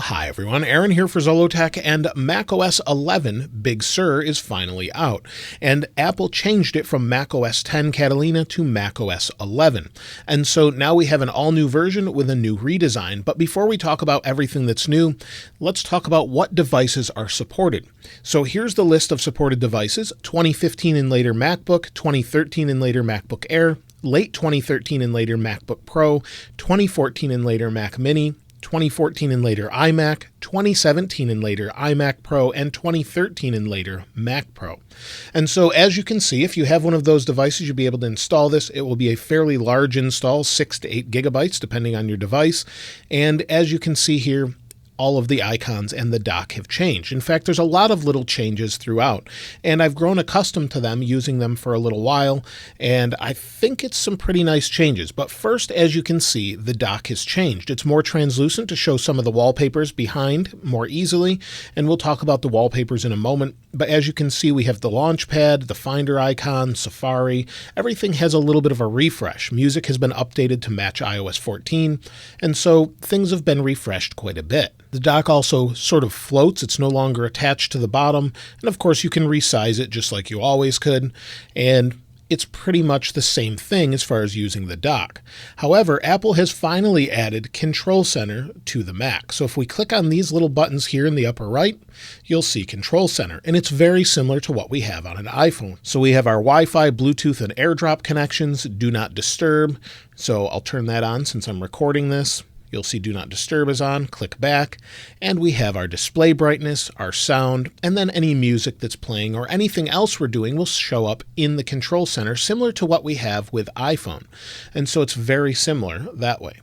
Hi everyone, Aaron here for Zollotech, and macOS 11 Big Sur is finally out, and Apple changed it from macOS 10 Catalina to macOS 11. And so now we have an all-new version with a new redesign. But before we talk about everything that's new, let's talk about what devices are supported. So here's the list of supported devices: 2015 and later MacBook, 2013 and later MacBook Air, late 2013 and later MacBook Pro, 2014 and later Mac Mini, 2014 and later iMac, 2017 and later iMac Pro, and 2013 and later Mac Pro. And so as you can see, if you have one of those devices, you'll be able to install this. It will be a fairly large install, 6 to 8 gigabytes, depending on your device. And as you can see here, all of the icons and the dock have changed. In fact, there's a lot of little changes throughout, and I've grown accustomed to them, using them for a little while, and I think it's some pretty nice changes. But first, as you can see, the dock has changed. It's more translucent to show some of the wallpapers behind more easily, and we'll talk about the wallpapers in a moment. But as you can see, we have the launch pad, the Finder icon, Safari. Everything has a little bit of a refresh. Music has been updated to match iOS 14, and so things have been refreshed quite a bit. The dock also sort of floats. It's no longer attached to the bottom. And of course, you can resize it just like you always could. And it's pretty much the same thing as far as using the dock. However, Apple has finally added Control Center to the Mac. So if we click on these little buttons here in the upper right, you'll see Control Center. And it's very similar to what we have on an iPhone. So we have our Wi-Fi, Bluetooth, and AirDrop connections, Do Not Disturb. So I'll turn that on since I'm recording this. You'll see Do Not Disturb is on, click back, and we have our display brightness, our sound, and then any music that's playing or anything else we're doing will show up in the Control Center, similar to what we have with iPhone. And so it's very similar that way.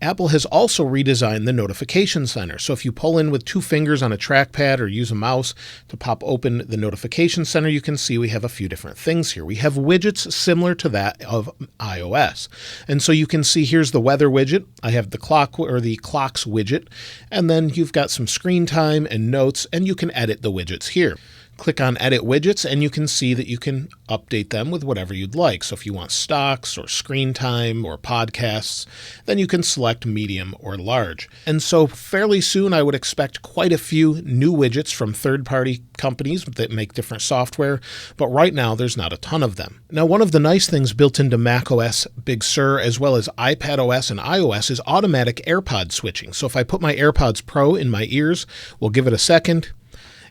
Apple has also redesigned the notification center. So if you pull in with 2 fingers on a trackpad or use a mouse to pop open the notification center, you can see we have a few different things here. We have widgets similar to that of iOS. And so you can see here's the weather widget. I have the clock or the clocks widget, and then you've got some screen time and notes, and you can edit the widgets here. Click on Edit Widgets, and you can see that you can update them with whatever you'd like. So if you want stocks or screen time or podcasts, then you can select medium or large. And so fairly soon, I would expect quite a few new widgets from third-party companies that make different software, but right now there's not a ton of them. Now, one of the nice things built into macOS Big Sur as well as iPadOS and iOS is automatic AirPod switching. So if I put my AirPods Pro in my ears, we'll give it a second,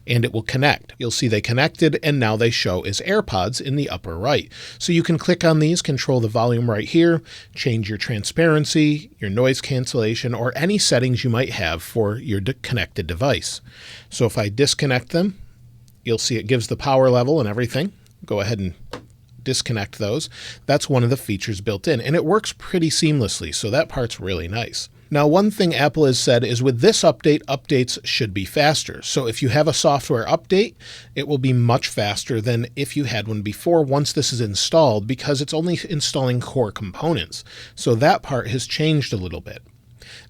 and it will connect. You'll see they connected, and now they show as AirPods in the upper right. So you can click on these, control the volume right here, change your transparency, your noise cancellation, or any settings you might have for your connected device. So if I disconnect them, you'll see it gives the power level and everything. Go ahead and disconnect those. That's one of the features built in, and it works pretty seamlessly, so that part's really nice. Now, one thing Apple has said is with this update, updates should be faster. So if you have a software update, it will be much faster than if you had one before once this is installed, because it's only installing core components. So that part has changed a little bit.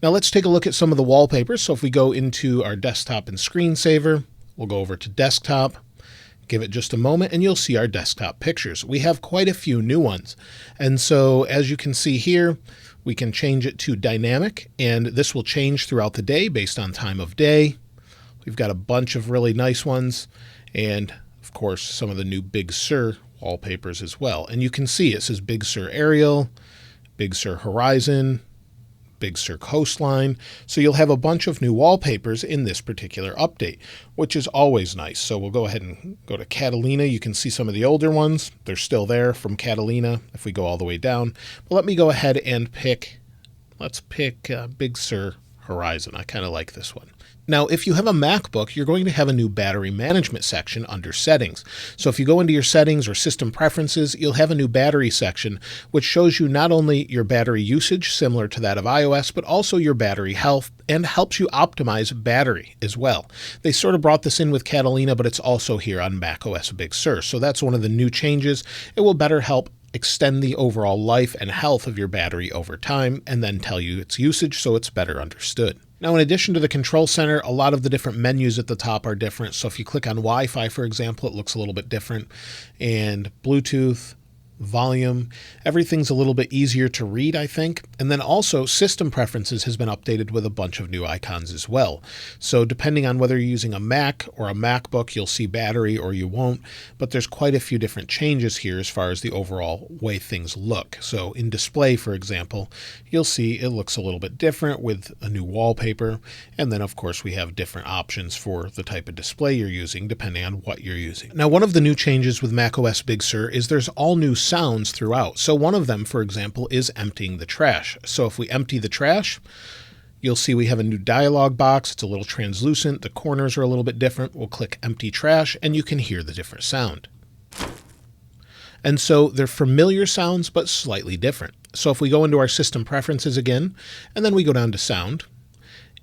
Now let's take a look at some of the wallpapers. So if we go into our desktop and screensaver, we'll go over to desktop. Give it just a moment and you'll see our desktop pictures. We have quite a few new ones. And so as you can see here, we can change it to dynamic, and this will change throughout the day based on time of day. We've got a bunch of really nice ones, and of course some of the new Big Sur wallpapers as well. And you can see it says Big Sur Aerial, Big Sur Horizon, Big Sur Coastline. So you'll have a bunch of new wallpapers in this particular update, which is always nice. So we'll go ahead and go to Catalina. You can see some of the older ones. They're still there from Catalina if we go all the way down. But let me go ahead and let's pick Big Sur Horizon. I kind of like this one. Now, if you have a MacBook, you're going to have a new battery management section under settings. So if you go into your settings or system preferences, you'll have a new battery section, which shows you not only your battery usage, similar to that of iOS, but also your battery health, and helps you optimize battery as well. They sort of brought this in with Catalina, but it's also here on macOS Big Sur. So that's one of the new changes. It will better help extend the overall life and health of your battery over time, and then tell you its usage so it's better understood. Now, in addition to the Control Center, a lot of the different menus at the top are different. So if you click on Wi-Fi, for example, it looks a little bit different. And Bluetooth, volume. Everything's a little bit easier to read, I think. And then also system preferences has been updated with a bunch of new icons as well. So depending on whether you're using a Mac or a MacBook, you'll see battery or you won't, but there's quite a few different changes here as far as the overall way things look. So in display, for example, you'll see it looks a little bit different with a new wallpaper. And then of course we have different options for the type of display you're using depending on what you're using. Now, one of the new changes with macOS Big Sur is there's all new sounds throughout. So one of them, for example, is emptying the trash. So if we empty the trash, you'll see we have a new dialog box. It's a little translucent. The corners are a little bit different. We'll click empty trash and you can hear the different sound. And so they're familiar sounds, but slightly different. So if we go into our system preferences again, and then we go down to sound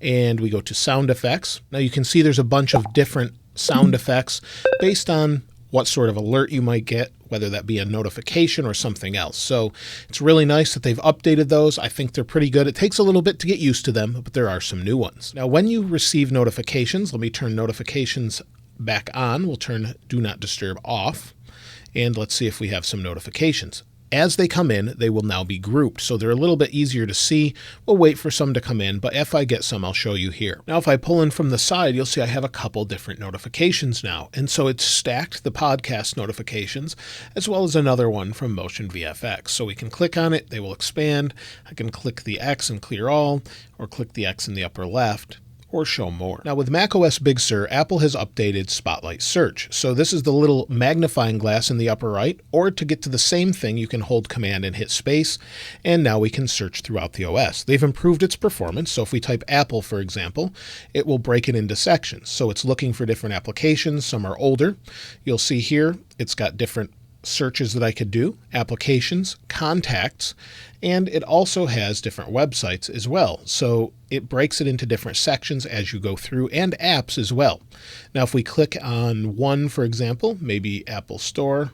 and we go to sound effects. Now you can see there's a bunch of different sound effects based on what sort of alert you might get, whether that be a notification or something else. So it's really nice that they've updated those. I think they're pretty good. It takes a little bit to get used to them, but there are some new ones. Now, when you receive notifications, let me turn notifications back on. We'll turn Do Not Disturb off. And let's see if we have some notifications. As they come in, they will now be grouped, so they're a little bit easier to see. We'll wait for some to come in, but if I get some, I'll show you here. Now, if I pull in from the side, you'll see I have a couple different notifications now, and so it's stacked the podcast notifications, as well as another one from Motion VFX. So we can click on it, they will expand. I can click the X and clear all, or click the X in the upper left, or show more. Now with macOS Big Sur, Apple has updated Spotlight Search. So this is the little magnifying glass in the upper right, or to get to the same thing, you can hold Command and hit space, and now we can search throughout the OS. They've improved its performance, so if we type Apple, for example, it will break it into sections. So it's looking for different applications. Some are older. You'll see here, it's got different searches that I could do, applications, contacts, and it also has different websites as well. So it breaks it into different sections as you go through, and apps as well. Now, if we click on one, for example, maybe Apple Store,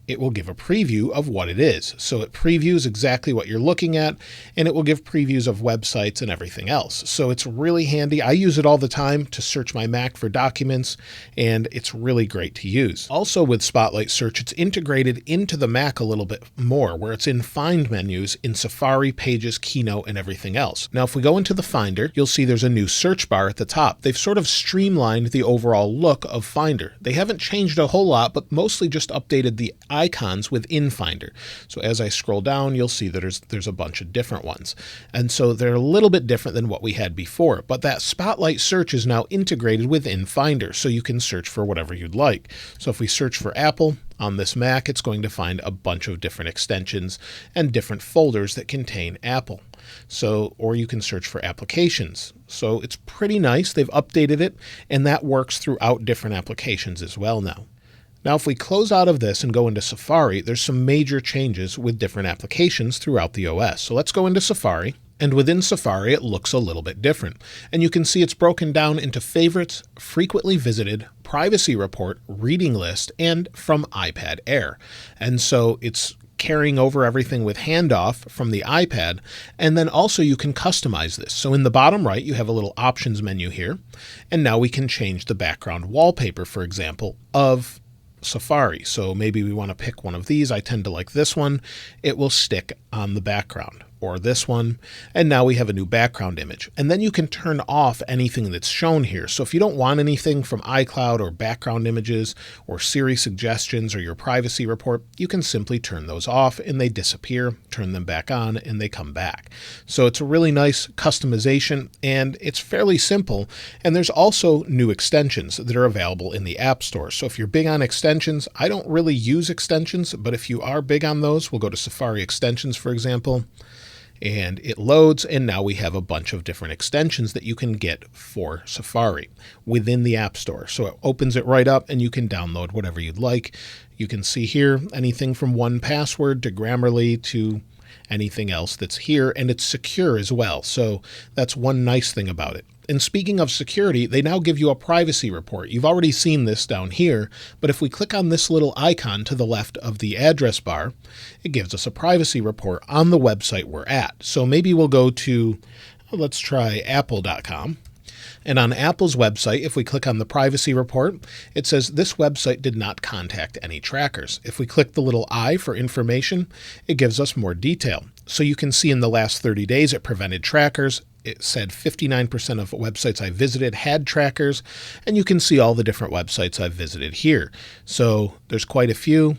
it will give a preview of what it is. So it previews exactly what you're looking at, and it will give previews of websites and everything else. So it's really handy. I use it all the time to search my Mac for documents, and it's really great to use. Also with Spotlight Search, it's integrated into the Mac a little bit more, where it's in Find menus in Safari, Pages, Keynote, and everything else. Now, if we go into the Finder, you'll see there's a new search bar at the top. They've sort of streamlined the overall look of Finder. They haven't changed a whole lot, but mostly just updated the icons within Finder. So as I scroll down, you'll see that there's a bunch of different ones. And so they're a little bit different than what we had before, but that Spotlight Search is now integrated within Finder, so you can search for whatever you'd like. So if we search for Apple on this Mac, it's going to find a bunch of different extensions and different folders that contain Apple. So, or you can search for applications. So it's pretty nice. They've updated it, and that works throughout different applications as well now. Now, if we close out of this and go into Safari, there's some major changes with different applications throughout the OS. So let's go into Safari, and within Safari, it looks a little bit different. And you can see it's broken down into favorites, frequently visited, privacy report, reading list, and from iPad Air. And so it's carrying over everything with handoff from the iPad, and then also you can customize this. So in the bottom right, you have a little options menu here, and now we can change the background wallpaper, for example, of Safari. So maybe we want to pick one of these. I tend to like this one. It will stick on the background, or this one. And now we have a new background image. And then you can turn off anything that's shown here. So if you don't want anything from iCloud or background images or Siri suggestions or your privacy report, you can simply turn those off and they disappear, turn them back on, and they come back. So it's a really nice customization, and it's fairly simple. And there's also new extensions that are available in the App Store. So if you're big on extensions, I don't really use extensions, but if you are big on those, we'll go to Safari Extensions, for example, and it loads, and now we have a bunch of different extensions that you can get for Safari within the App Store. So it opens it right up, and you can download whatever you'd like. You can see here anything from 1Password to Grammarly to anything else that's here, and it's secure as well. So that's one nice thing about it. And speaking of security, they now give you a privacy report. You've already seen this down here, but if we click on this little icon to the left of the address bar, it gives us a privacy report on the website we're at. So maybe we'll go to, let's try apple.com. And on Apple's website, if we click on the privacy report, it says this website did not contact any trackers. If we click the little I for information, it gives us more detail. So you can see in the last 30 days it prevented trackers. It said 59% of websites I visited had trackers, and you can see all the different websites I've visited here. So there's quite a few.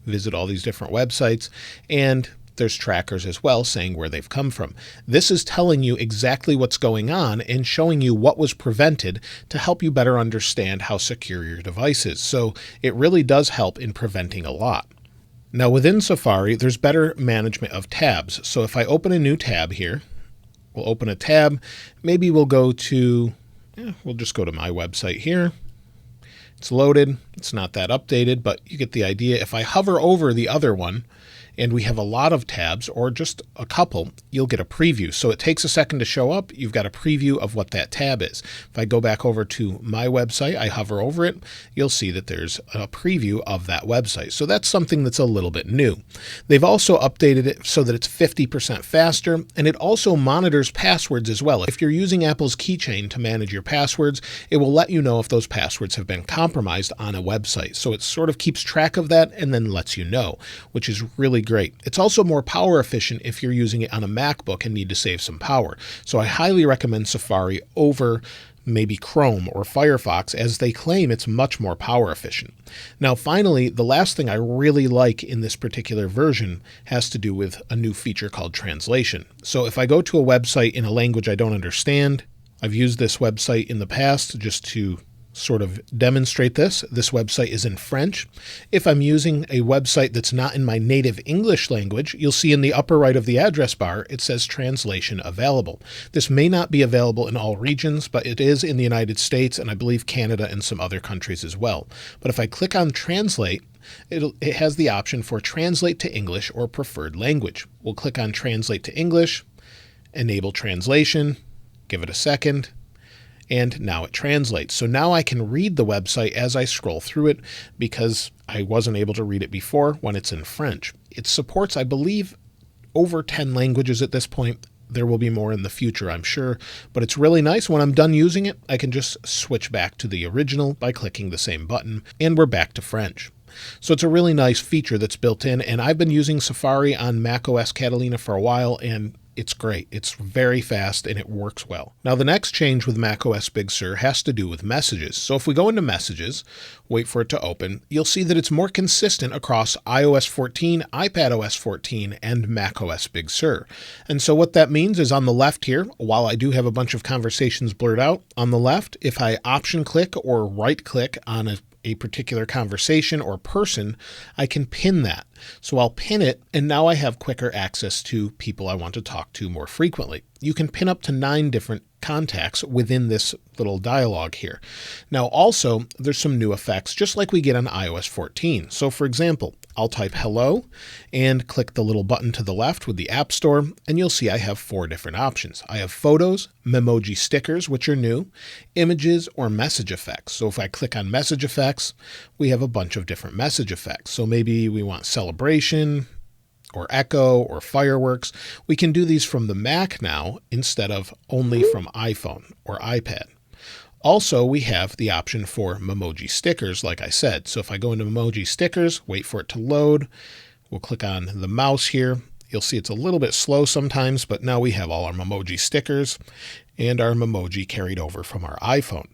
Visit all these different websites, and there's trackers as well saying where they've come from. This is telling you exactly what's going on and showing you what was prevented to help you better understand how secure your device is. So it really does help in preventing a lot. Now within Safari, there's better management of tabs. So if I open a new tab here, we'll open a tab. Maybe we'll go to, we'll just go to my website here. It's loaded. It's not that updated, but you get the idea. If I hover over the other one, and we have a lot of tabs or just a couple, you'll get a preview. So it takes a second to show up. You've got a preview of what that tab is. If I go back over to my website, I hover over it, you'll see that there's a preview of that website. So that's something that's a little bit new. They've also updated it so that it's 50% faster, and it also monitors passwords as well. If you're using Apple's keychain to manage your passwords, it will let you know if those passwords have been compromised on a website. So it sort of keeps track of that and then lets you know, which is really great. It's also more power efficient if you're using it on a MacBook and need to save some power. So I highly recommend Safari over maybe Chrome or Firefox, as they claim it's much more power efficient. Now finally, the last thing I really like in this particular version has to do with a new feature called translation. So if I go to a website in a language I don't understand, I've used this website in the past just to sort of demonstrate this. This website is in French. If I'm using a website that's not in my native English language, you'll see in the upper right of the address bar, it says translation available. This may not be available in all regions, but it is in the United States and I believe Canada and some other countries as well. But if I click on translate, it has the option for translate to English or preferred language. We'll click on translate to English, enable translation, give it a second, and now it translates. So now I can read the website as I scroll through it because I wasn't able to read it before when it's in French. It supports, I believe, over 10 languages at this point. There will be more in the future, I'm sure, but it's really nice. When I'm done using it, I can just switch back to the original by clicking the same button, and we're back to French. So it's a really nice feature that's built in, and I've been using Safari on macOS Catalina for a while, and it's great. It's very fast and it works well. Now the next change with macOS Big Sur has to do with messages. So if we go into messages, wait for it to open, you'll see that it's more consistent across iOS 14, iPadOS 14, and macOS Big Sur. And so what that means is on the left here, while I do have a bunch of conversations blurred out, on the left, if I option click or right click on a particular conversation or person, I can pin that. So I'll pin it, and now I have quicker access to people I want to talk to more frequently. You can pin up to 9 different contacts within this little dialog here. Now also, there's some new effects just like we get on iOS 14. So for example, I'll type hello and click the little button to the left with the App Store, and you'll see I have 4 different options. I have photos, memoji stickers, which are new, images, or message effects. So if I click on message effects, we have a bunch of different message effects. So maybe we want celebration, or echo, or fireworks. We can do these from the Mac now instead of only from iPhone or iPad. Also, we have the option for memoji stickers, like I said. So if I go into memoji stickers, wait for it to load, we'll click on the mouse here. You'll see it's a little bit slow sometimes, but now we have all our memoji stickers and our memoji carried over from our iPhone.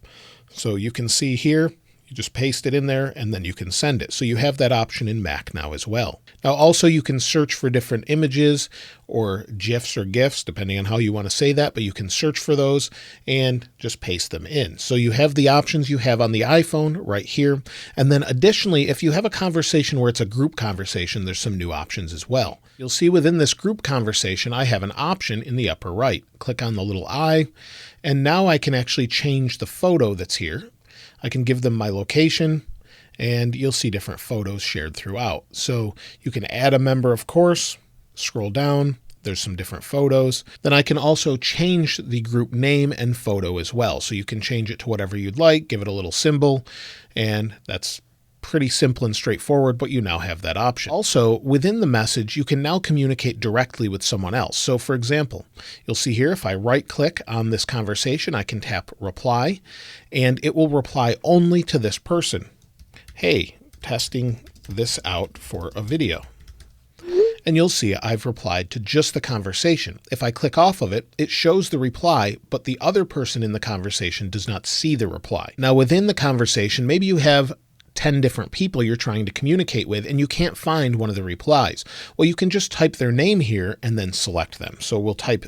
So you can see here, you just paste it in there and then you can send it. So you have that option in Mac now as well. Now also you can search for different images or GIFs or GIFs, depending on how you want to say that, but you can search for those and just paste them in. So you have the options you have on the iPhone right here. And then additionally, if you have a conversation where it's a group conversation, there's some new options as well. You'll see within this group conversation, I have an option in the upper right. Click on the little eye, and now I can actually change the photo that's here. I can give them my location, and you'll see different photos shared throughout. So you can add a member, of course, scroll down, there's some different photos. Then I can also change the group name and photo as well. So you can change it to whatever you'd like, give it a little symbol, and that's pretty simple and straightforward, but you now have that option. Also, within the message, you can now communicate directly with someone else. So for example, you'll see here, if I right click on this conversation, I can tap reply, and it will reply only to this person. Hey, testing this out for a video. And you'll see I've replied to just the conversation. If I click off of it, it shows the reply, but the other person in the conversation does not see the reply. Now within the conversation, maybe you have 10 different people you're trying to communicate with and you can't find one of the replies. Well, you can just type their name here and then select them. So we'll type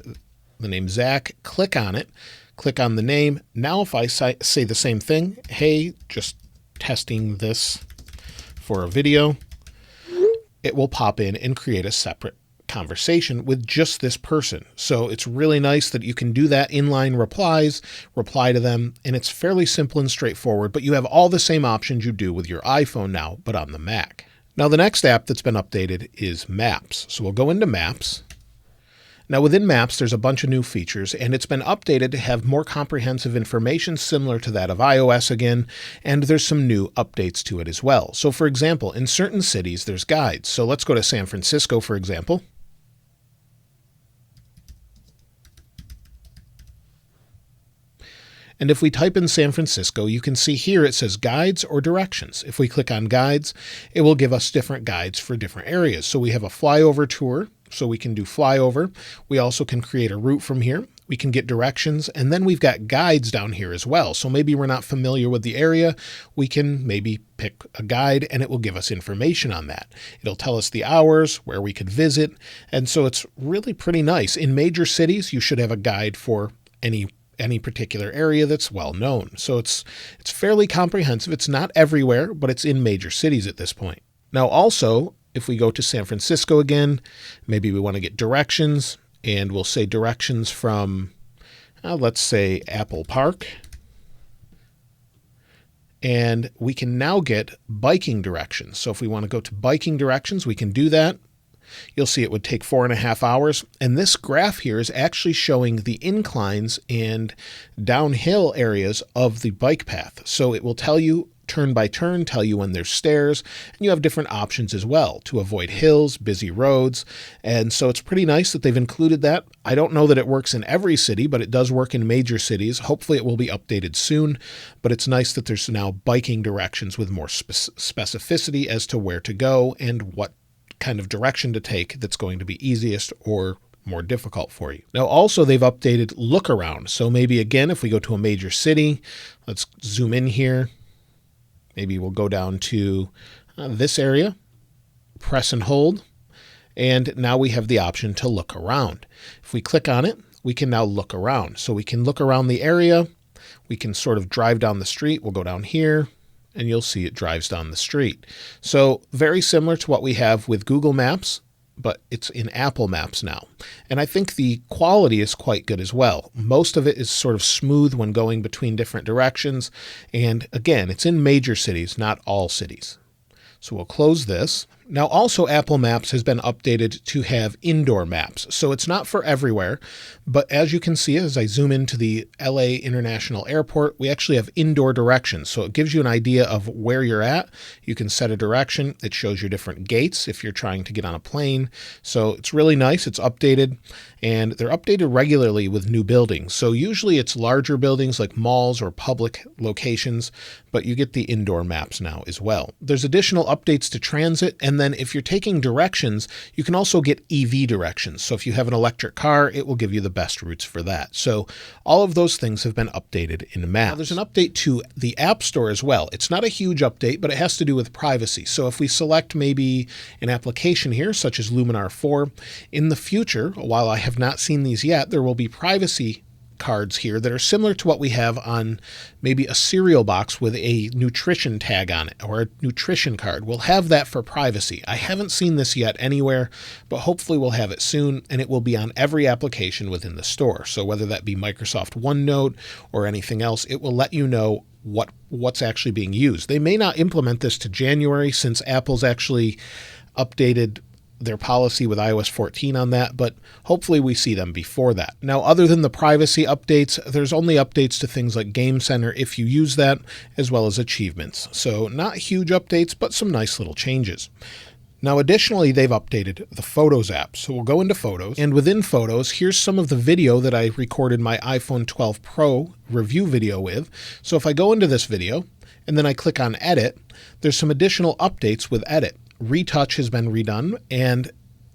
the name Zach, click on it, click on the name. Now if I say the same thing, hey, just testing this for a video, it will pop in and create a separate conversation with just this person. So it's really nice that you can do that inline replies, reply to them, and it's fairly simple and straightforward, but you have all the same options you do with your iPhone now, but on the Mac. Now the next app that's been updated is Maps. So we'll go into Maps. Now within Maps, there's a bunch of new features, and it's been updated to have more comprehensive information similar to that of iOS again, and there's some new updates to it as well. So for example, in certain cities, there's guides. So let's go to San Francisco, for example. And if we type in San Francisco, you can see here it says guides or directions. If we click on guides, it will give us different guides for different areas. So we have a flyover tour, so we can do flyover. We also can create a route from here. We can get directions, and then we've got guides down here as well. So maybe we're not familiar with the area. We can maybe pick a guide and it will give us information on that. It'll tell us the hours, where we could visit. And so it's really pretty nice. In major cities, you should have a guide for any particular area that's well known. So it's fairly comprehensive. It's not everywhere, but it's in major cities at this point. Now also, if we go to San Francisco again, maybe we want to get directions, and we'll say directions from, let's say Apple Park. And we can now get biking directions. So if we want to go to biking directions, we can do that. You'll see it would take 4.5 hours. And this graph here is actually showing the inclines and downhill areas of the bike path. So it will tell you turn by turn, tell you when there's stairs, and you have different options as well to avoid hills, busy roads. And so it's pretty nice that they've included that. I don't know that it works in every city, but it does work in major cities. Hopefully it will be updated soon, but it's nice that there's now biking directions with more specificity as to where to go and what kind of direction to take that's going to be easiest or more difficult for you. Now also they've updated look around. So maybe again, if we go to a major city, let's zoom in here. Maybe we'll go down to this area, press and hold, and now we have the option to look around. If we click on it, we can now look around. So we can look around the area. We can sort of drive down the street. We'll go down here, and you'll see it drives down the street. So very similar to what we have with Google Maps, but it's in Apple Maps now. And I think the quality is quite good as well. Most of it is sort of smooth when going between different directions. And again, it's in major cities, not all cities. So we'll close this. Now also Apple Maps has been updated to have indoor maps. So it's not for everywhere, but as you can see, as I zoom into the LA International Airport, we actually have indoor directions. So it gives you an idea of where you're at. You can set a direction. It shows you different gates if you're trying to get on a plane. So it's really nice. It's updated, and they're updated regularly with new buildings. So usually it's larger buildings like malls or public locations, but you get the indoor maps now as well. There's additional updates to transit, and then if you're taking directions, you can also get EV directions. So if you have an electric car, it will give you the best routes for that. So all of those things have been updated in Maps. Now, there's an update to the App Store as well. It's not a huge update, but it has to do with privacy. So if we select maybe an application here, such as Luminar 4, in the future, while I have not seen these yet, there will be privacy cards here that are similar to what we have on maybe a cereal box with a nutrition tag on it, or a nutrition card. We'll have that for privacy. I haven't seen this yet anywhere, but hopefully we'll have it soon, and it will be on every application within the store. So whether that be Microsoft OneNote or anything else, it will let you know what's actually being used. They may not implement this to January, since Apple's actually updated their policy with iOS 14 on that, but hopefully we see them before that. Now, other than the privacy updates, there's only updates to things like Game Center if you use that, as well as achievements. So not huge updates, but some nice little changes. Now, additionally, they've updated the Photos app. So we'll go into Photos, and within Photos, here's some of the video that I recorded my iPhone 12 Pro review video with. So if I go into this video, and then I click on Edit, there's some additional updates with Edit. Retouch has been redone, and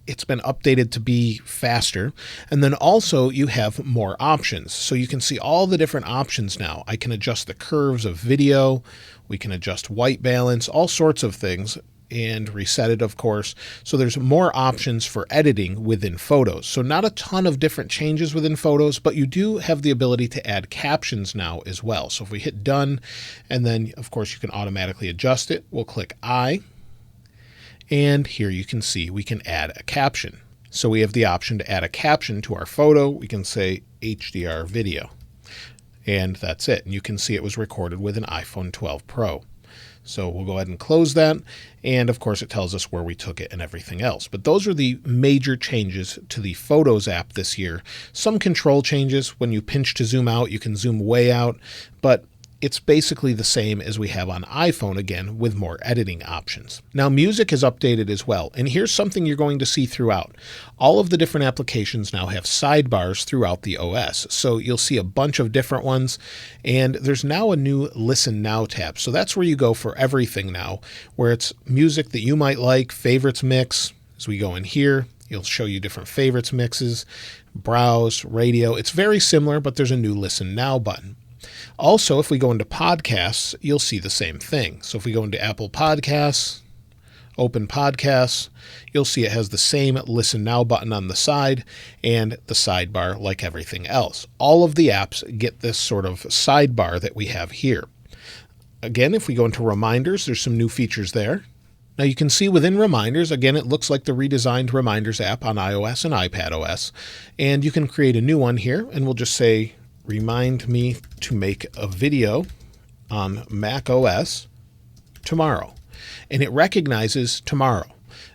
it's been updated to be faster. And then also you have more options. So you can see all the different options now. I can adjust the curves of video. We can adjust white balance, all sorts of things, and reset it, of course. So there's more options for editing within Photos. So not a ton of different changes within Photos, but you do have the ability to add captions now as well. So if we hit done, and then of course you can automatically adjust it, we'll click I, and here you can see we can add a caption. So we have the option to add a caption to our photo. We can say HDR video, and that's it. And you can see it was recorded with an iPhone 12 Pro. So we'll go ahead and close that. And of course, it tells us where we took it and everything else. But those are the major changes to the Photos app this year. Some control changes. When you pinch to zoom out, you can zoom way out. But it's basically the same as we have on iPhone, again, with more editing options. Now, music is updated as well. And here's something you're going to see throughout. All of the different applications now have sidebars throughout the OS. So you'll see a bunch of different ones. And there's now a new Listen Now tab. So that's where you go for everything now, where it's music that you might like, favorites mix. As we go in here, it'll show you different favorites mixes, browse, radio. It's very similar, but there's a new Listen Now button. Also, if we go into podcasts, you'll see the same thing. So if we go into Apple Podcasts, open podcasts, you'll see it has the same Listen Now button on the side and the sidebar like everything else. All of the apps get this sort of sidebar that we have here. Again, if we go into Reminders, there's some new features there. Now you can see within Reminders, again, it looks like the redesigned Reminders app on iOS and iPadOS. And you can create a new one here, and we'll just say, remind me to make a video on macOS tomorrow. And it recognizes tomorrow.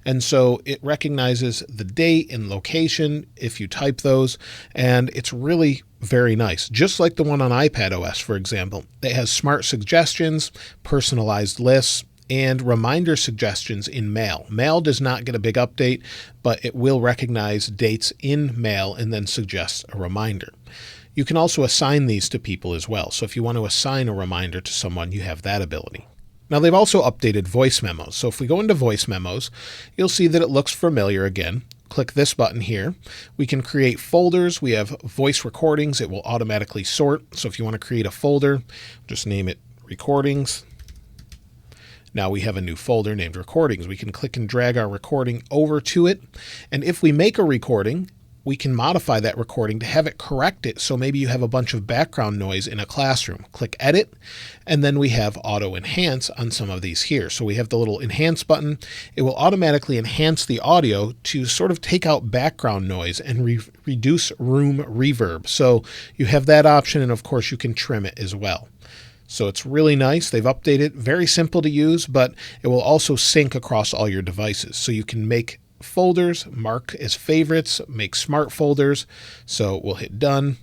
And so it recognizes the date and location if you type those. And it's really very nice. Just like the one on iPadOS, for example. It has smart suggestions, personalized lists, and reminder suggestions in Mail. Mail does not get a big update, but it will recognize dates in Mail and then suggest a reminder. You can also assign these to people as well. So if you want to assign a reminder to someone, you have that ability. Now they've also updated voice memos. So if we go into voice memos, you'll see that it looks familiar again. Click this button here. We can create folders. We have voice recordings. It will automatically sort. So if you want to create a folder, just name it recordings. Now we have a new folder named recordings. We can click and drag our recording over to it. And if we make a recording, we can modify that recording to have it correct it. So maybe you have a bunch of background noise in a classroom. Click Edit, and then we have Auto Enhance on some of these here. So we have the little Enhance button. It will automatically enhance the audio to sort of take out background noise and reduce room reverb. So you have that option, and of course you can trim it as well. So it's really nice. They've updated, very simple to use, but it will also sync across all your devices. So you can make folders, mark as favorites, make smart folders. So we'll hit done,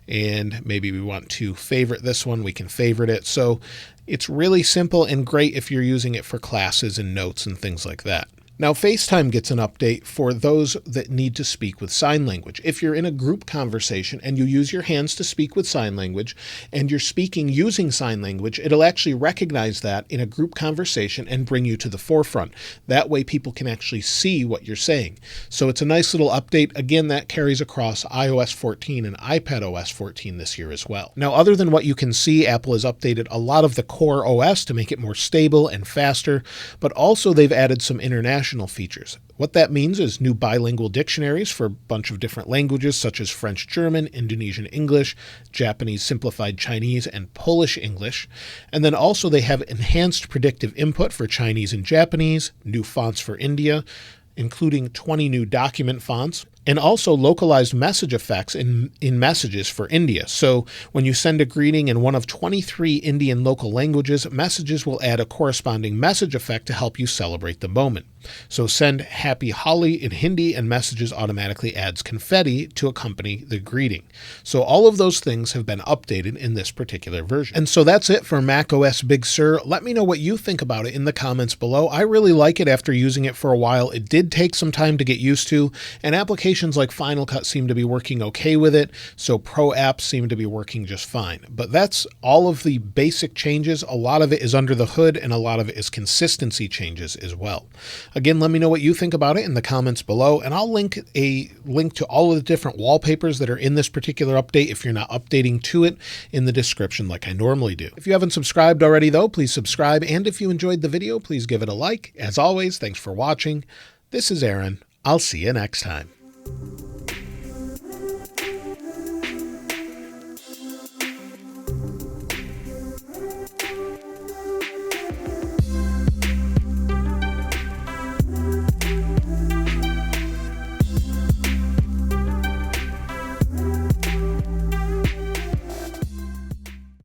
and maybe we want to favorite this one, we can favorite it. So it's really simple and great if you're using it for classes and notes and things like that. Now, FaceTime gets an update for those that need to speak with sign language. If you're in a group conversation and you use your hands to speak with sign language and you're speaking using sign language, it'll actually recognize that in a group conversation and bring you to the forefront. That way people can actually see what you're saying. So it's a nice little update. Again, that carries across iOS 14 and iPadOS 14 this year as well. Now, other than what you can see, Apple has updated a lot of the core OS to make it more stable and faster, but also they've added some international features. What that means is new bilingual dictionaries for a bunch of different languages such as French, German, Indonesian English, Japanese Simplified Chinese, and Polish English. And then also they have enhanced predictive input for Chinese and Japanese, new fonts for India, including 20 new document fonts. and also localized message effects in messages for India. So when you send a greeting in one of 23 Indian local languages, messages will add a corresponding message effect to help you celebrate the moment. So send Happy Holi in Hindi and messages automatically adds confetti to accompany the greeting. So all of those things have been updated in this particular version. And so that's it for macOS Big Sur. Let me know what you think about it in the comments below. I really like it after using it for a while. It did take some time to get used to, and applications like Final Cut seem to be working okay with it, so Pro apps seem to be working just fine. But that's all of the basic changes. A lot of it is under the hood, and a lot of it is consistency changes as well. Again, let me know what you think about it in the comments below, and I'll link a link to all of the different wallpapers that are in this particular update if you're not updating to it in the description like I normally do. If you haven't subscribed already though, please subscribe, and if you enjoyed the video, please give it a like. As always, thanks for watching. This is Aaron. I'll see you next time.